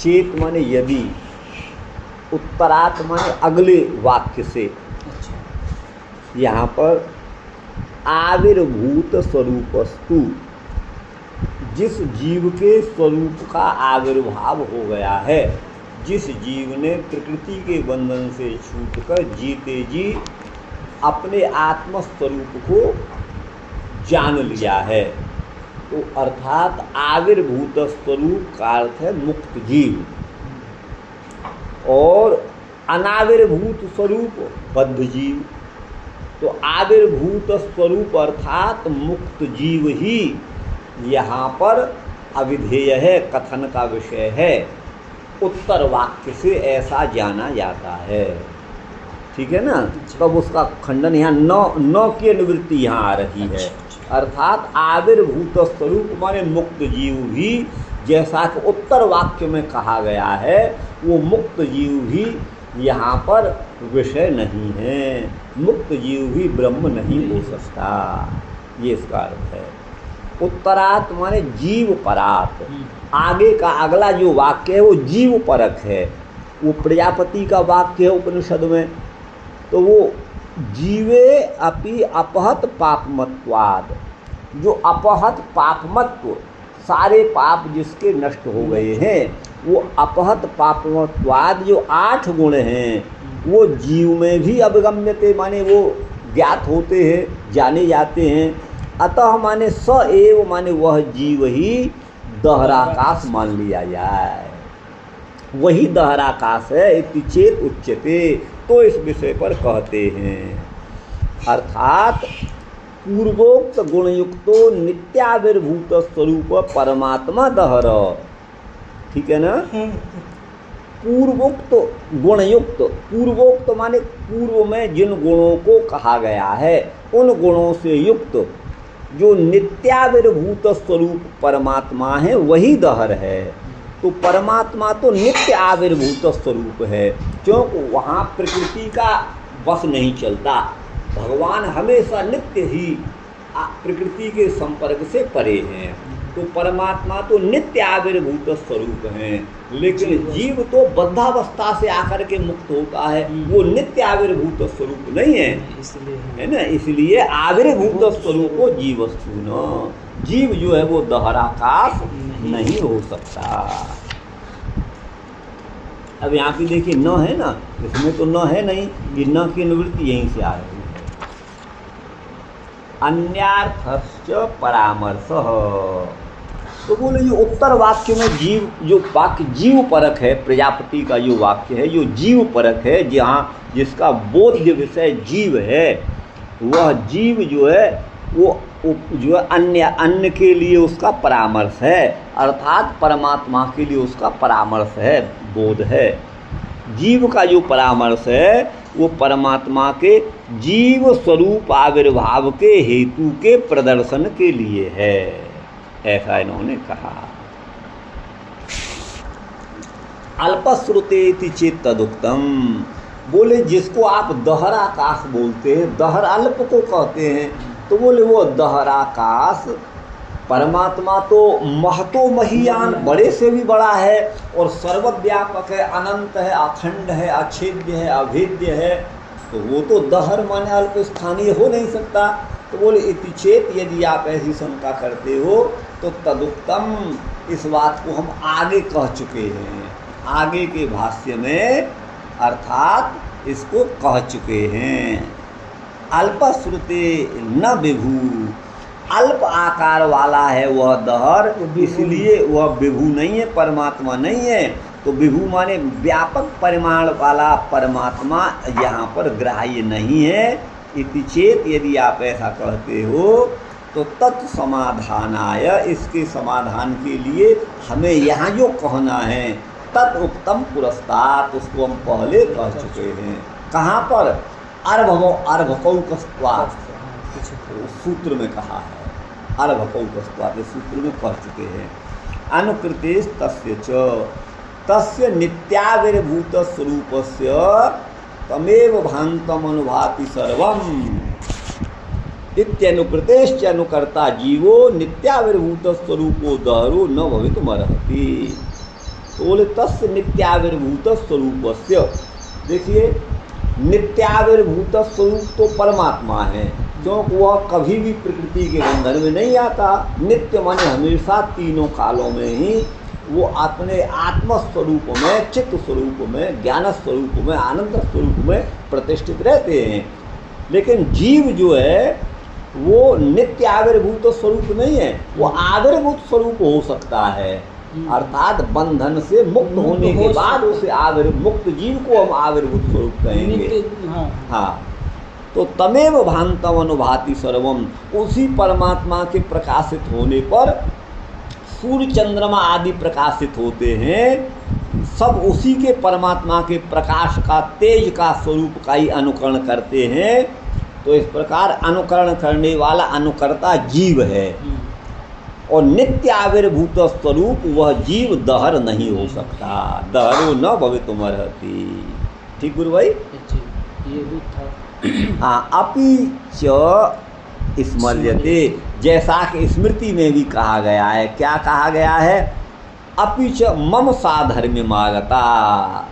चेत माने यदि, उत्तरात माने अगले वाक्य से। यहाँ पर आविर्भूत स्वरूपस्तु, जिस जीव के स्वरूप का आविर्भाव हो गया है, जिस जीव ने प्रकृति के बंधन से छूटकर जीते जी अपने आत्मस्वरूप को जान लिया है, तो अर्थात आविर्भूत स्वरूप का अर्थ है मुक्त जीव, और अनाविर्भूत स्वरूप बद्ध जीव। तो आविर्भूत स्वरूप अर्थात मुक्त जीव ही यहाँ पर अविधेय है, कथन का विषय है। उत्तर वाक्य से ऐसा जाना जाता है, ठीक है ना। तब उसका खंडन यहाँ न की अनुवृत्ति यहाँ आ रही है। अर्थात आविर्भूत स्वरूप माने मुक्त जीव भी, जैसा कि उत्तर वाक्य में कहा गया है, वो मुक्त जीव भी यहाँ पर विषय नहीं है। मुक्त जीव भी ब्रह्म नहीं हो सकता, ये इसका अर्थ है। उत्तरात माने जीव परात। आगे का अगला जो वाक्य है वो जीव परक है, वो प्रजापति का वाक्य है उपनिषद में। तो वो जीवे अपि अपहत पापमत्वाद, जो अपहत पापमत्व, सारे पाप जिसके नष्ट हो गए हैं, वो अपहत पापमत्वाद जो 8 गुण हैं वो जीव में भी अवगम्यते माने वो ज्ञात होते हैं, जाने जाते हैं। अतः माने स एव माने वह जीव ही दहराकाश मान लिया जाए, वही दहराकाश है। इति चेत उच्यते, तो इस विषय पर कहते हैं। अर्थात पूर्वोक्त गुणयुक्तो नित्याविर्भूत स्वरूप परमात्मा दहर, ठीक है ना। पूर्वोक्त गुणयुक्त, पूर्वोक्त माने पूर्व में जिन गुणों को कहा गया है उन गुणों से युक्त जो नित्याविर्भूत स्वरूप परमात्मा है वही दहर है। तो परमात्मा तो नित्य आविर्भूत स्वरूप है, क्योंकि वहाँ प्रकृति का बस नहीं चलता। भगवान हमेशा नित्य ही प्रकृति के संपर्क से परे हैं। तो परमात्मा तो नित्य आविर्भूत स्वरूप हैं, लेकिन जीव तो बद्धावस्था से आकर के मुक्त होता है, वो नित्य आविर्भूत स्वरूप नहीं है, है ना। इसलिए आविर्भूत स्वरूप को जीवस्तु न, जीव जो है वो दहराकाश नहीं हो सकता। अब यहाँ पे देखिए न है ना, इसमें तो न है नहीं, ये न की निवृत्ति यहीं से आ रही है। अन्यार्थश्च परामर्शः, तो बोले जो उत्तर वाक्य में जीव, जो वाक्य जीव परक है, प्रजापति का जो वाक्य है जो जीव परक है, जहाँ जिसका बोध्य विषय जीव है, वह जीव जो है वो जो है अन्य के लिए उसका परामर्श है, अर्थात परमात्मा के लिए उसका परामर्श है, बोध है। जीव का जो परामर्श है वो परमात्मा के जीव स्वरूप आविर्भाव के हेतु के प्रदर्शन के लिए है, ऐसा इन्होंने कहा। अल्पश्रुतेति चेत तदुक्तम, बोले जिसको आप दहराकाश बोलते हैं, दहर अल्प को कहते हैं, तो बोले वो दहराकाश परमात्मा तो महतो महियान, बड़े से भी बड़ा है और सर्वव्यापक है, अनंत है, अखंड है, अछेद्य है, अभेद्य है। तो वो तो दहर माने अल्प स्थानीय हो नहीं सकता। तो बोले इति चेत, यदि आप ऐसी शंका करते हो तो तदुक्तम, इस बात को हम आगे कह चुके हैं, आगे के भाष्य में अर्थात इसको कह चुके हैं। अल्पश्रुते न विभु, अल्प आकार वाला है वह दहर, इसलिए वह विभु नहीं है, परमात्मा नहीं है। तो विभु माने व्यापक परिमाण वाला परमात्मा यहाँ पर ग्राह्य नहीं है। इति चेत, यदि आप ऐसा कहते हो तो तत्समाधानाय, इसके समाधान के लिए हमें यहाँ जो कहना है तत् उत्तम पुरस्तात्, उसको हम पहले कह चुके हैं। कहाँ पर? अर्भकौकस्त्वात् सूत्र में कहा है, अर्भकौकस्त्वात् सूत्र में कह चुके हैं। अनुकृतेश तस्य च, तस्य नित्याविर्भूत स्वरूपस्य तमेव भान्तम अनुभाति सर्वम् इत्यनुकृतेश्च अनुकर्ता जीवो नित्याविर्भूत स्वरूपो दहरो न भवितुमर्हति। तो बोले तस्य नित्याविर्भूत स्वरूपस्य। देखिए नित्याविर्भूत स्वरूप तो परमात्मा है, क्योंकि वह कभी भी प्रकृति के बंधन में नहीं आता। नित्य माने हमेशा तीनों कालों में ही वो अपने आत्मस्वरूप में, चित्त स्वरूप में, ज्ञान स्वरूप में, आनंद स्वरूप में प्रतिष्ठित रहते हैं। लेकिन जीव जो है वो नित्य आविर्भूत स्वरूप नहीं है, वो आविर्भूत स्वरूप हो सकता है, अर्थात बंधन से मुक्त होने के बाद उसे मुक्त जीव को हम आविर्भूत स्वरूप कहेंगे। हाँ, तो तमेव भान्तम अनुभाति सर्वम, उसी परमात्मा के प्रकाशित होने पर सूर्य चंद्रमा आदि प्रकाशित होते हैं, सब उसी के परमात्मा के प्रकाश का, तेज का, स्वरूप का ही अनुकरण करते हैं। तो इस प्रकार अनुकरण करने वाला अनुकर्ता जीव है, और नित्य आविर्भूत स्वरूप वह जीव दहर नहीं हो सकता। दहरो न भवितुमर्हति। ठीक गुरु भाई? ये भी था। हाँ, अपि च स्मर्यते, जैसा कि स्मृति में भी कहा गया है। क्या कहा गया है? अपि च मम साधर्म्यमागता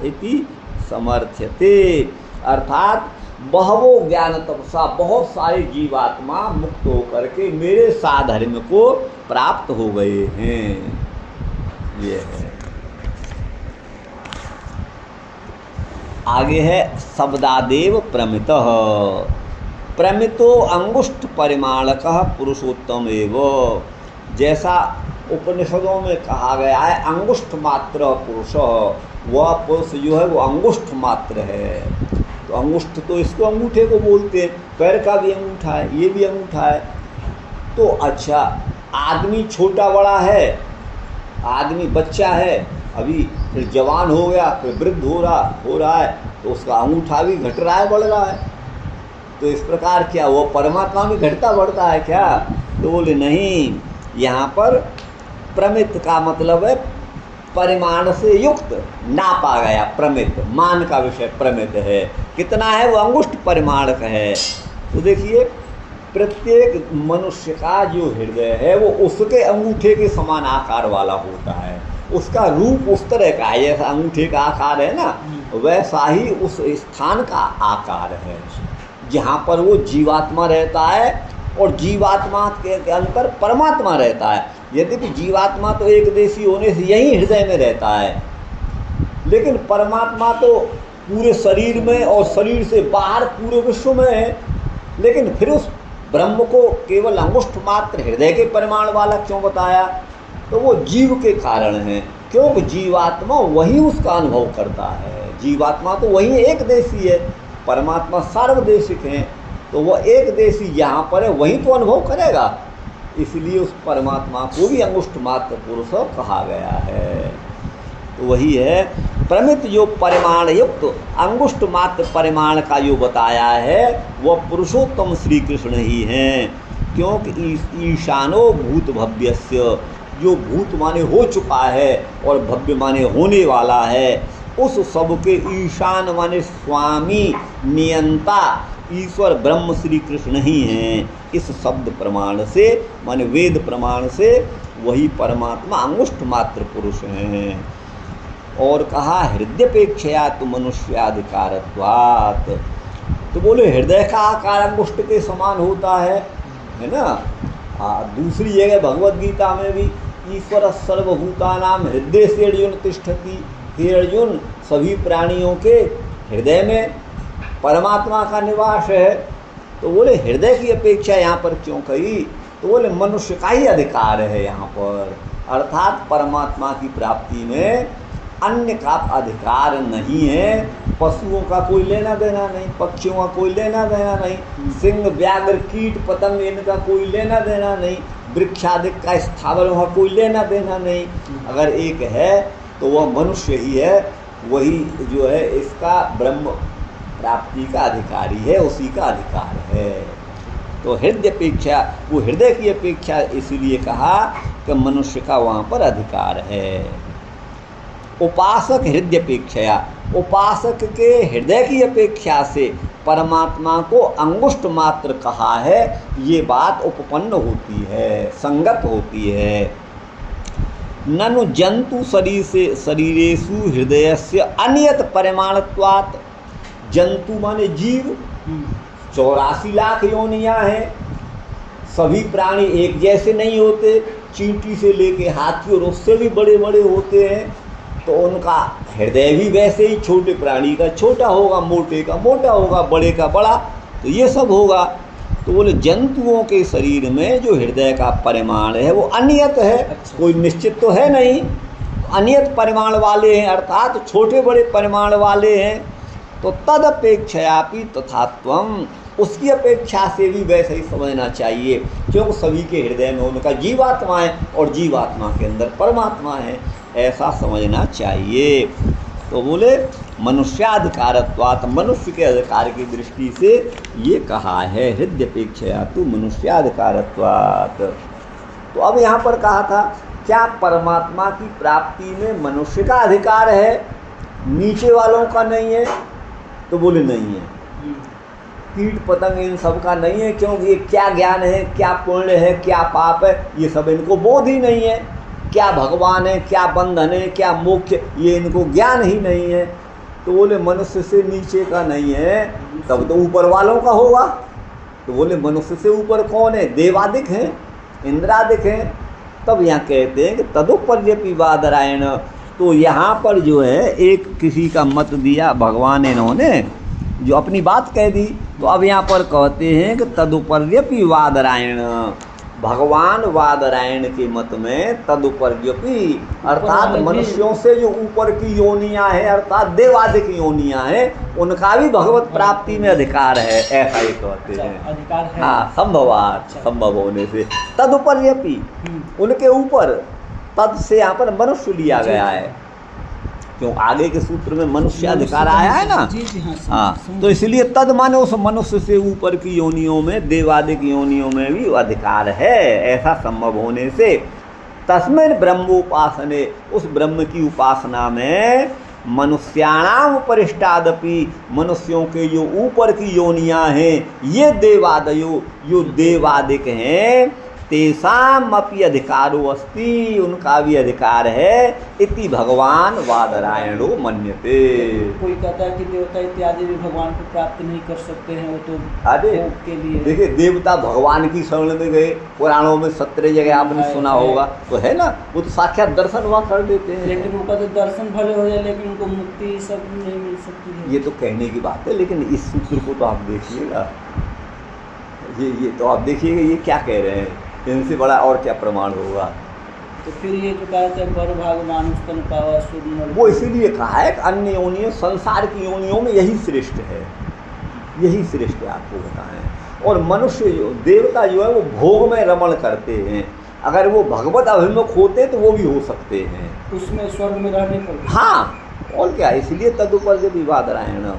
इति समर्थ्यते, अर्थात बहवो ज्ञान तपसा, बहुत सारे जीवात्मा मुक्त होकर के मेरे साधर्म्य को प्राप्त हो गए हैं। ये है। आगे है शब्दादेव प्रमितः। प्रमितो अंगुष्ठ परिमाणकः पुरुषोत्तम एव। जैसा उपनिषदों में कहा गया है अंगुष्ठ मात्र पुरुष, वह पुरुष जो है वो अंगुष्ठ मात्र है। तो अंगुष्ठ तो इसको अंगूठे को बोलते हैं, पैर का भी अंगूठा है, ये भी अंगूठा है। तो अच्छा, आदमी छोटा बड़ा है, आदमी बच्चा है अभी, फिर जवान हो गया, फिर वृद्ध हो रहा है, तो उसका अंगूठा भी घट रहा है, बढ़ रहा है। तो इस प्रकार क्या वो परमात्मा भी घटता बढ़ता है क्या? तो बोले नहीं, यहाँ पर प्रमित का मतलब है परिमाण से युक्त, नापा गया। प्रमित मान का विषय प्रमित है, कितना है? वो अंगुष्ठ परिमाण का है। तो देखिए प्रत्येक मनुष्य का जो हृदय है वो उसके अंगूठे के समान आकार वाला होता है, उसका रूप उस तरह का है। जैसा अंगूठे का आकार है ना, वैसा ही उस स्थान का आकार है जहाँ पर वो जीवात्मा रहता है, और जीवात्मा के अंतर परमात्मा रहता है। यद्यपि जीवात्मा तो एक देशी होने से यही हृदय में रहता है, लेकिन परमात्मा तो पूरे शरीर में और शरीर से बाहर पूरे विश्व में है। लेकिन फिर उस ब्रह्म को केवल अंगुष्ठ मात्र हृदय के परिमाण वाला क्यों बताया? तो वो जीव के कारण है, क्योंकि जीवात्मा वही उसका अनुभव करता है। जीवात्मा तो वही एक देशी है, परमात्मा सार्वदेशिक है, तो वह एक देशी जहाँ पर है वही तो अनुभव करेगा। इसलिए उस परमात्मा को भी अंगुष्ठ मात्र पुरुष कहा गया है। तो वही है प्रमित, जो परिमाण युक्त अंगुष्ठ मात्र परिमाण का जो बताया है वह पुरुषोत्तम श्री कृष्ण ही हैं। क्योंकि ईशानो भूत भव्यस्य, जो भूत माने हो चुका है और भव्य माने होने वाला है, उस सब के ईशान माने स्वामी, नियंता ईश्वर ब्रह्म श्री कृष्ण ही हैं। इस शब्द प्रमाण से माने वेद प्रमाण से वही परमात्मा अंगुष्ठ मात्र पुरुष हैं। और कहा हृदयपेक्षया तो मनुष्याधिकारत्वात्, तो बोले हृदय का आकार अंगुष्ठ के समान होता है ना। दूसरी जगह भगवद गीता में भी ईश्वर सर्वभूतानां हृदय से अर्जुन तिष्ठति, हे अर्जुन सभी प्राणियों के हृदय में परमात्मा का निवास है। तो बोले हृदय की अपेक्षा यहाँ पर क्यों कही? तो बोले मनुष्य का ही अधिकार है यहाँ पर, अर्थात परमात्मा की प्राप्ति में अन्य का अधिकार नहीं है। पशुओं का कोई लेना देना नहीं, पक्षियों का कोई लेना देना नहीं, सिंह व्याघ्र कीट पतंग इनका कोई लेना देना नहीं, वृक्षादिक का स्थावरों का कोई लेना देना नहीं। अगर एक है तो वह मनुष्य ही है, वही जो है इसका ब्रह्म प्राप्ति का अधिकारी है, उसी का अधिकार है। तो हृदय अपेक्षा, वो हृदय की अपेक्षा इसलिए कहा कि मनुष्य का वहाँ पर अधिकार है। उपासक हृदय अपेक्षा, उपासक के हृदय की अपेक्षा से परमात्मा को अंगुष्ठ मात्र कहा है, ये बात उपपन्न होती है, संगत होती है। ननु जंतु शरीरेषु हृदयस्य अनियत परिमाणत्वात्। जंतु माने जीव, 84 लाख योनियां हैं। सभी प्राणी एक जैसे नहीं होते, चींटी से लेके हाथी और उससे भी बड़े बड़े होते हैं, तो उनका हृदय भी वैसे ही छोटे प्राणी का छोटा होगा, मोटे का मोटा होगा, बड़े का बड़ा, तो ये सब होगा। तो बोले जंतुओं के शरीर में जो हृदय का परिमाण है वो अनियत है। अच्छा। कोई निश्चित तो है नहीं, अनियत परिमाण वाले हैं, अर्थात छोटे बड़े परिमाण वाले हैं। तो तदपेक्षयापि तथात्वम, उसकी अपेक्षा से भी वैसे ही समझना चाहिए, क्योंकि सभी के हृदय में उनका जीवात्मा है और जीवात्मा के अंदर परमात्मा है, ऐसा समझना चाहिए। तो बोले मनुष्याधिकारत्वात्, मनुष्य के अधिकार की दृष्टि से ये कहा है, हृदयपेक्षया तो मनुष्याधिकारत्वात्। तो अब यहाँ पर कहा था क्या परमात्मा की प्राप्ति में मनुष्य का अधिकार है, नीचे वालों का नहीं है? तो बोले नहीं है, कीट पतंग इन सब का नहीं है, क्योंकि ये क्या ज्ञान है, क्या पुण्य है, क्या पाप है, ये सब इनको बोध ही नहीं है। क्या भगवान है, क्या बंधन है, क्या मोक्ष, ये इनको ज्ञान ही नहीं है। तो बोले मनुष्य से नीचे का नहीं है, तब तो ऊपर वालों का होगा। तो बोले मनुष्य से ऊपर कौन है? देवादिक हैं, इंद्रादिक हैं। तब यहाँ कहते हैं कि तदुपर्यपि वादरायण। तो यहाँ पर जो है एक किसी का मत दिया भगवान, इन्होंने जो अपनी बात कह दी, तो अब यहाँ पर कहते हैं कि तदुपर्यपि वादरायण, भगवान वादरायण के मत में तदुपर्यपि अर्थात मनुष्यों से जो ऊपर की योनियां हैं, अर्थात देवादिक योनियां हैं, उनका भी भगवत प्राप्ति में अधिकार है, ऐसा ये कहते हैं। अधिकार है, हाँ, संभवात, संभव होने से तदुपर्यपि, उनके ऊपर, तद से यहाँ पर मनुष्य लिया गया है, क्यों आगे के सूत्र में मनुष्याधिकार आया है ना। हाँ, तो इसलिए तद माने उस मनुष्य से ऊपर की योनियों में, देवादिक योनियों में भी अधिकार है, ऐसा संभव होने से तस्मिन् ब्रह्मोपासने, उस ब्रह्म की उपासना में मनुष्याणाम उपरिष्टादपि, मनुष्यों के जो ऊपर की योनियां हैं, ये देवादयो, जो देवादिक हैं, तेषाम अपि अधिकारो अस्ति, उनका भी अधिकार है। इति भगवान वादरायणो मन्यते। कोई कहता है कि देवता इत्यादि भी भगवान को प्राप्त नहीं कर सकते हैं, वो तो अरे के लिए। देखिए, देवता भगवान की शरण में गए, पुराणों में 17 जगह आपने सुना होगा, तो है ना, वो तो साक्षात दर्शन हुआ कर देते हैं। लेकिन उनका तो दर्शन भले हो जाए, लेकिन उनको मुक्ति सब नहीं मिल सकती है। ये तो कहने की बात है, लेकिन इस सूत्र को तो आप देखिएगा, ये तो आप देखिएगा ये क्या कह रहे हैं, इनसे बड़ा और क्या प्रमाण होगा। तो फिर ये जो कहते हैं पर भाग मानुष तन पावा शुद्ध, वो इसीलिए कहा है कि अन्य योनियों, संसार की योनियों में यही श्रेष्ठ है, यही श्रेष्ठ है, आपको बताएं। और मनुष्य जो देवता जो है वो भोग में रमण करते हैं, अगर वो भगवत अभिमुख होते तो वो भी हो सकते हैं, उसमें स्वर्ग में रहने पर। हाँ, और क्या, इसलिए तदुपर्यपि विवादरायण,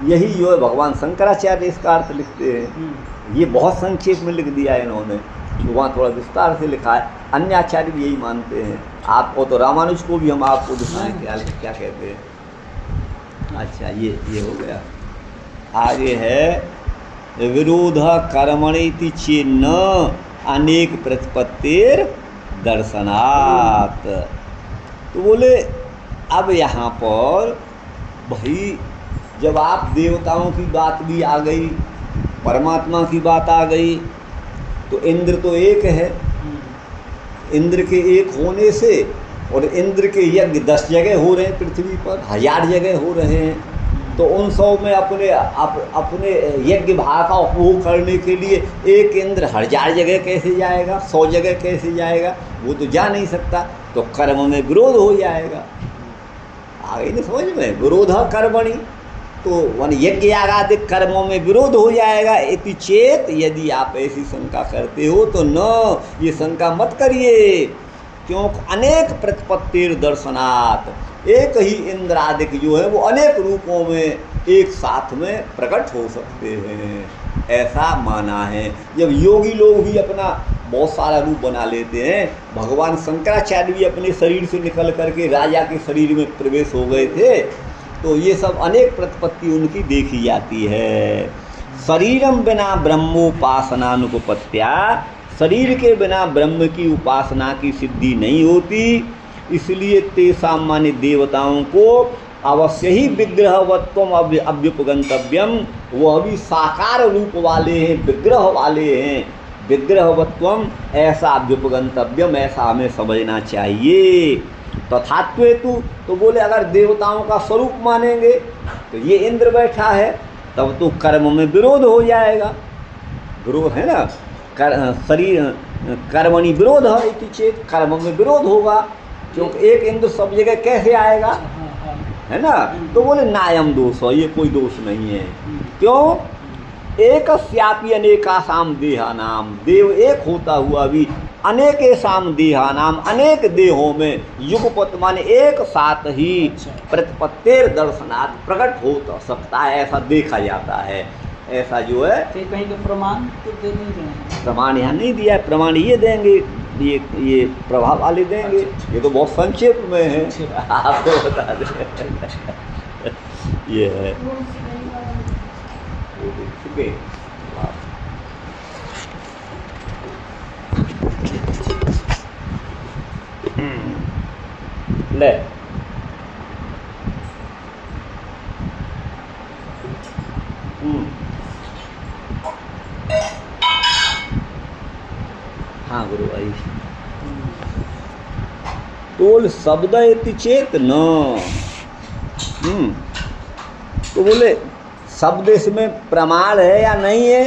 यही जो है भगवान शंकराचार्य इसका अर्थ लिखते हैं। ये बहुत संक्षेप में लिख दिया है इन्होंने, वहाँ थोड़ा विस्तार से लिखा है, अन्य आचार्य भी यही मानते हैं। आपको तो रामानुज को भी हम आपको दिखाएं क्या कहते हैं। अच्छा, ये हो गया। आगे है विरोध कर्मणि चेन्न अनेक प्रतिपत्तिर दर्शनात्। तो बोले अब यहाँ पर भाई जब आप देवताओं की बात भी आ गई, परमात्मा की बात आ गई, तो इंद्र तो एक है, इंद्र के एक होने से, और इंद्र के यज्ञ 10 जगह हो रहे हैं पृथ्वी पर, 1000 जगह हो रहे हैं, तो उन 100 में अपने यज्ञ भाग का उपभोग करने के लिए एक इंद्र 1000 जगह कैसे जाएगा, 100 जगह कैसे जाएगा, वो तो जा नहीं सकता। तो कर्म में विरोध हो जाएगा, आगे नहीं समझ में, विरोध कर्मणि, तो वन यज्ञ यागादिक कर्मों में विरोध हो जाएगा। इति चेत, यदि आप ऐसी शंका करते हो तो न, ये शंका मत करिए, क्योंकि अनेक प्रतिपत्तिर दर्शनात्, एक ही इंद्रादिक जो है वो अनेक रूपों में एक साथ में प्रकट हो सकते हैं, ऐसा माना है। जब योगी लोग भी अपना बहुत सारा रूप बना लेते हैं, भगवान शंकराचार्य भी अपने शरीर से निकल करके राजा के शरीर में प्रवेश हो गए थे, तो ये सब अनेक प्रतिपत्ति उनकी देखी जाती है। शरीरम बिना ब्रह्मोपासनानुपत्या, शरीर के बिना ब्रह्म की उपासना की सिद्धि नहीं होती। इसलिए तेषां माने देवताओं को अवश्य ही विग्रहवत्वम अभ्युपगंतव्यम, वह भी साकार रूप वाले हैं, विग्रह वाले हैं। विग्रहवत्वम ऐसा अभ्युपगंतव्यम, ऐसा हमें समझना चाहिए। तथात्वेतु तो बोले अगर देवताओं का स्वरूप मानेंगे तो ये इंद्र बैठा है, तब तो कर्म में विरोध हो जाएगा। विरोध है ना, शरीर कर्मणि विरोध है इति चेत, कर्म में विरोध होगा, क्योंकि एक इंद्र सब जगह कैसे आएगा, है ना। तो बोले नायम दोष है, ये कोई दोष नहीं है। क्यों? एकस्यापि अनेकासाम देहानाम, देव एक होता हुआ भी अनेकेसाम देहानाम, अनेक देहों में युगपत माने एक साथ ही प्रतिपत्तेर दर्शनात् प्रकट हो सकता है, ऐसा देखा जाता है। ऐसा जो है कहीं का प्रमाण तो दे नहीं रहे हैं, प्रमाण यहाँ नहीं दिया है, प्रमाण ये देंगे, ये प्रभाव वाले देंगे। ये तो बहुत संक्षेप में है, आपको बता दें ये है। ले हाँ गुरु भाई, तोल शब्द इति चेत न। तो बोले शब्द इसमें प्रमाण है या नहीं है,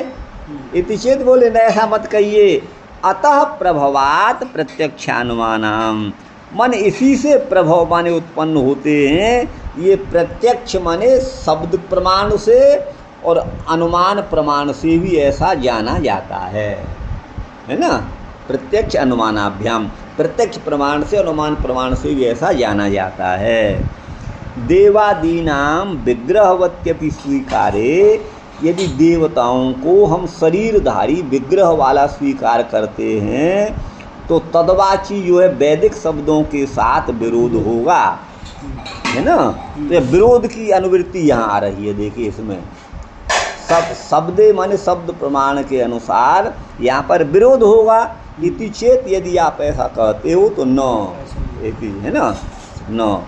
इति चेत बोले न, ऐसा मत कहिए। अतः प्रभवात प्रत्यक्षानुमानम, मन इसी से प्रभव माने उत्पन्न होते हैं। ये प्रत्यक्ष माने शब्द प्रमाण से और अनुमान प्रमाण से भी ऐसा जाना जाता है ना। प्रत्यक्ष अनुमानाभ्याम, प्रत्यक्ष प्रमाण से अनुमान प्रमाण से भी ऐसा जाना जाता है। देवादीनाम विग्रहवत्यपि स्वीकारे, यदि देवताओं को हम शरीरधारी विग्रह वाला स्वीकार करते हैं तो तदवाची जो है वैदिक शब्दों के साथ विरोध होगा, है ना। तो विरोध की अनुवृत्ति यहाँ आ रही है, देखिए इसमें शब्दे माने शब्द प्रमाण के अनुसार यहाँ पर विरोध होगा। इति चेत, यदि आप ऐसा कहते हो तो न, एक ही है ना, न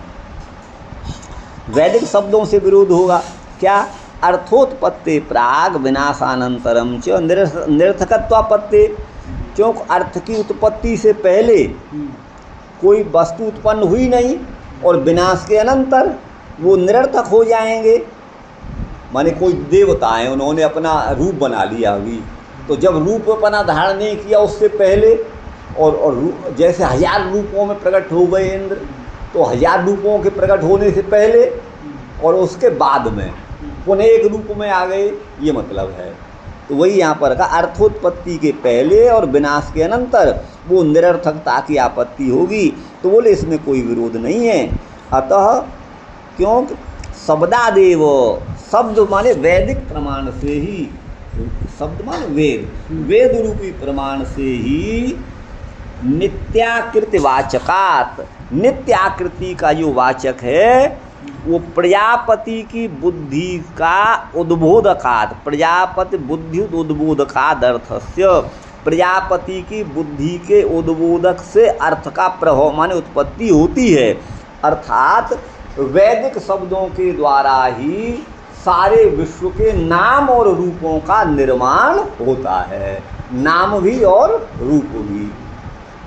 वैदिक शब्दों से विरोध होगा। क्या? अर्थोत्पत्ति प्राग विनाशानंतरम च निरर्थकत्वापत्ति, क्योंकि अर्थ की उत्पत्ति से पहले कोई वस्तु उत्पन्न हुई नहीं और विनाश के अनंतर वो निरर्थक हो जाएंगे। माने कोई देवता है, उन्होंने अपना रूप बना लिया अभी, तो जब रूप अपना धारण नहीं किया उससे पहले और जैसे 1000 रूपों में प्रकट हो गए इंद्र, तो 1000 रूपों के प्रकट होने से पहले और उसके बाद में पुनः एक रूप में आ गए, ये मतलब है। तो वही यहाँ पर का अर्थोत्पत्ति के पहले और विनाश के अनंतर वो निरर्थकता की आपत्ति होगी। तो बोले इसमें कोई विरोध नहीं है। अतः क्योंकि शब्दादेव, शब्द माने वैदिक प्रमाण से ही, शब्द माने वेद, वेद रूपी प्रमाण से ही नित्याकृति वाचकात, नित्याकृति का जो वाचक है वो प्रजापति की बुद्धि का उद्बोधकात, प्रजापति बुद्धि उद्बोधकाद अर्थस्य, प्रजापति की बुद्धि के उद्बोधक से अर्थ का प्रभाव माने उत्पत्ति होती है। अर्थात वैदिक शब्दों के द्वारा ही सारे विश्व के नाम और रूपों का निर्माण होता है, नाम भी और रूप भी।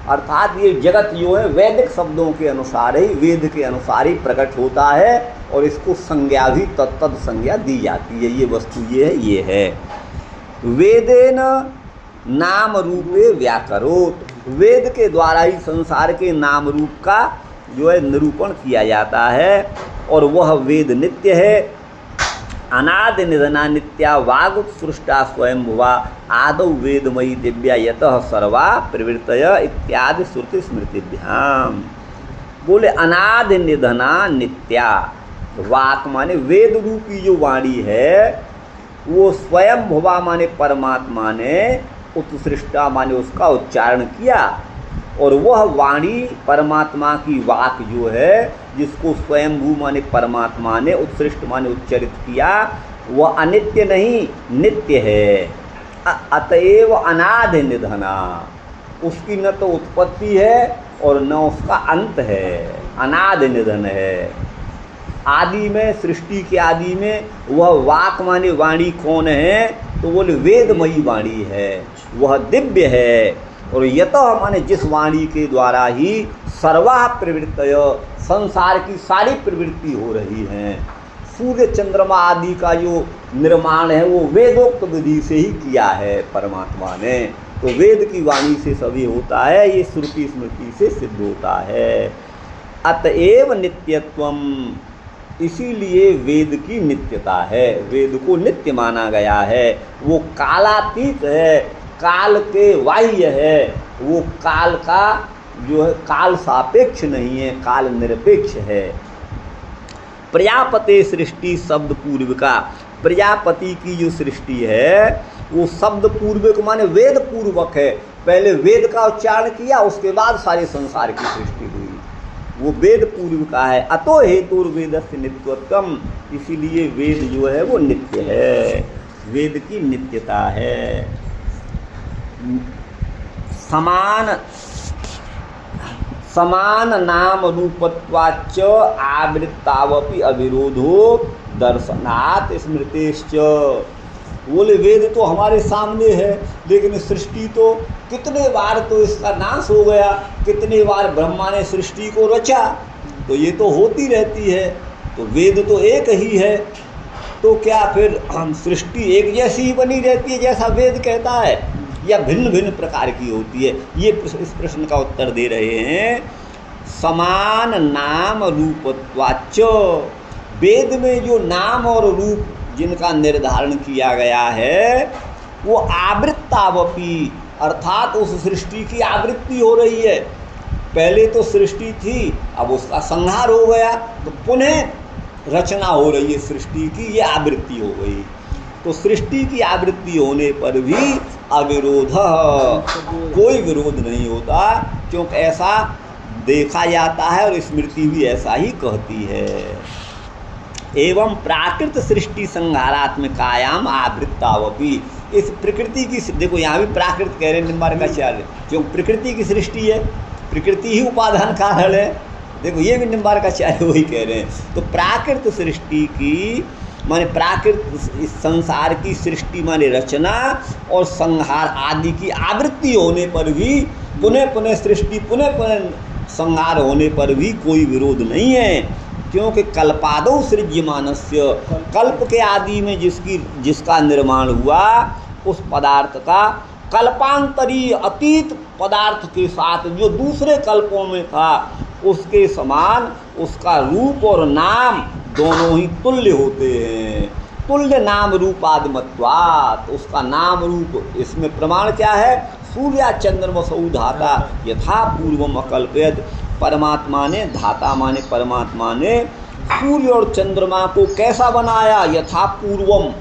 अर्थात ये जगत जो है वैदिक शब्दों के अनुसार ही, वेद के अनुसार ही प्रकट होता है और इसको संज्ञा भी तत्तद संज्ञा दी जाती है। ये वस्तु ये है। वेदेन नाम रूपे व्याकरोत, वेद के द्वारा ही संसार के नाम रूप का जो है निरूपण किया जाता है और वह वेद नित्य है। अनादि निधना नित्या वागुत्सृष्टा स्वयं भुवा आदौ वेदमयी दिव्या यतः सर्वा प्रवृत्तय इत्यादि श्रुति स्मृतिभ्याम। बोले अनादि निधना नित्या, वाक माने वेद रूपी जो वाणी है वो स्वयं भुवा माने परमात्मा ने उत्सृष्टा माने उसका उच्चारण किया और वह वाणी परमात्मा की वाक जो है जिसको स्वयंभू माने परमात्मा ने उत्सृष्ट माने उच्चरित किया वह अनित्य नहीं नित्य है। अतएव अनादि निधना, उसकी न तो उत्पत्ति है और न उसका अंत है, अनादि निधन है। आदि में, सृष्टि के आदि में वह वाक माने वाणी कौन है, तो बोले वेदमयी वाणी है, वह दिव्य है। और यतः माने जिस वाणी के द्वारा ही सर्वा प्रवृत्तय, संसार की सारी प्रवृत्ति हो रही हैं। सूर्य चंद्रमा आदि का जो निर्माण है वो वेदोक्त विधि से ही किया है परमात्मा ने। तो वेद की वाणी से सभी होता है, ये श्रुति स्मृति से सिद्ध होता है। अतएव नित्यत्वम, इसीलिए वेद की नित्यता है, वेद को नित्य माना गया है। वो कालातीत है, काल के बाह्य है, वो काल का जो है काल सापेक्ष नहीं है, काल निरपेक्ष है। प्रजापते सृष्टि शब्द पूर्विका, प्रजापति की जो सृष्टि है वो शब्द पूर्वक माने वेद पूर्वक है। पहले वेद का उच्चारण किया, उसके बाद सारे संसार की सृष्टि हुई, वो वेद पूर्विका है। अतो हेतुर्वेदस्य नित्यत्वम, इसीलिए वेद जो है वो नित्य है, वेद की नित्यता है। समान नाम रूपत्वाच्च आवृत्तावपि अविरोधो दर्शनात् स्मृतेश्च। बोले वेद तो हमारे सामने है, लेकिन सृष्टि तो कितने बार तो इसका नाश हो गया, कितने बार ब्रह्मा ने सृष्टि को रचा, तो ये तो होती रहती है। तो वेद तो एक ही है, तो क्या फिर हम सृष्टि एक जैसी ही बनी रहती है जैसा वेद कहता है, या भिन्न भिन्न प्रकार की होती है? ये इस प्रश्न का उत्तर दे रहे हैं। समान नाम रूपत्वाच्च, वेद में जो नाम और रूप जिनका निर्धारण किया गया है वो आवृत्तावपि, अर्थात उस सृष्टि की आवृत्ति हो रही है। पहले तो सृष्टि थी, अब उसका संहार हो गया, तो पुनः रचना हो रही है सृष्टि की, ये आवृत्ति हो गई। तो सृष्टि की आवृत्ति होने पर भी अविरोध, कोई विरोध नहीं होता, क्योंकि ऐसा देखा जाता है और स्मृति भी ऐसा ही कहती है। एवं प्राकृत सृष्टि संहारात्मकायाम आवृत्तावपि, इस प्रकृति की, देखो यहाँ भी प्राकृत कह रहे हैं निम्बारकाचार्य, क्योंकि प्रकृति की सृष्टि है, प्रकृति ही उपादान कारण है। देखो ये भी निम्बारकाचार्य वही कह रहे हैं। तो प्राकृत सृष्टि की माने प्राकृत इस संसार की सृष्टि माने रचना और संहार आदि की आवृत्ति होने पर भी, पुनः पुनः सृष्टि पुनः पुनः संहार होने पर भी कोई विरोध नहीं है, क्योंकि कल्पादौ सृज्यमानस्य, कल्प के आदि में जिसका निर्माण हुआ उस पदार्थ का कल्पांतरी अतीत पदार्थ के साथ जो दूसरे कल्पों में था उसके समान उसका रूप और नाम दोनों ही तुल्य होते हैं। तुल्य नाम रूपादिमत्वात्, उसका नाम रूप, इसमें प्रमाण क्या है? सूर्या चंद्रमसौ धाता यथा पूर्वम अकल्पयत, परमात्मा ने, धाता माने परमात्मा ने सूर्य और चंद्रमा को कैसा बनाया? यथा पूर्वम,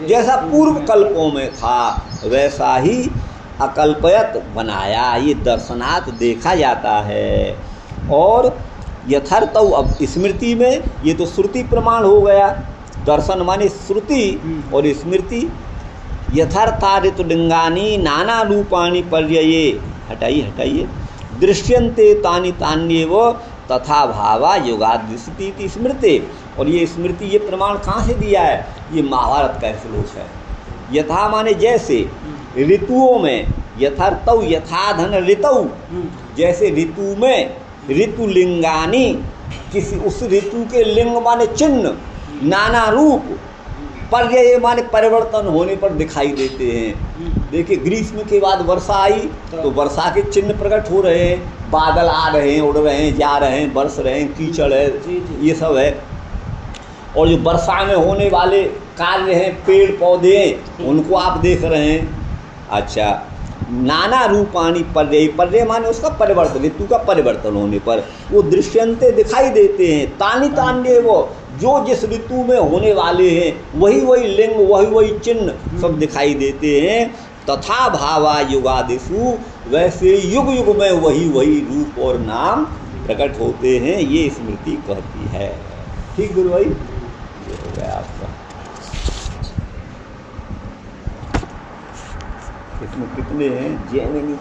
जैसा पूर्व कल्पों में था वैसा ही अकल्पयत बनाया, ये दर्शनात् देखा जाता है। और यथार्थ, अब स्मृति में ये तो श्रुति प्रमाण हो गया, दर्शन माने श्रुति और स्मृति। यथार्थारित लिंगानी नाना रूपाणी पर्यये, हटाइए, दृश्यन्ते तानि तान्येव तथा भावा योगादिशति स्मृति। और ये स्मृति, ये प्रमाण कहाँ से दिया है? ये महाभारत का श्लोक है। यथा माने जैसे, ऋतुओं में, यथार्थौ यथाधन ऋतौ, जैसे ऋतु में, ऋतु लिंगानी, किसी उस ऋतु के लिंग माने चिन्ह, नाना रूप, पर्याय माने परिवर्तन होने पर दिखाई देते हैं। देखिए ग्रीष्म के बाद वर्षा आई तो वर्षा के चिन्ह प्रकट हो रहे हैं, बादल आ रहे हैं, उड़ रहे हैं, जा रहे हैं, बरस रहे हैं, कीचड़ है, ये सब है। और जो वर्षा में होने वाले कार्य हैं, पेड़ पौधे हैं, उनको आप देख रहे हैं। अच्छा, नाना रूपाणी पर्याय, पर्याय माने उसका परिवर्तन, ऋतु का परिवर्तन होने पर वो दृश्यंते दिखाई देते हैं। तानि तान्य, वो जो जिस ऋतु में होने वाले हैं वही वही लिंग, वही वही चिन्ह सब दिखाई देते हैं। तथा भावा युगादिषु, वैसे युग युग में वही वही रूप और नाम प्रकट होते हैं, ये स्मृति कहती है। ठीक गुरु भाई, ये हो गया आपका। इसमें कितने हैं? जैमिनी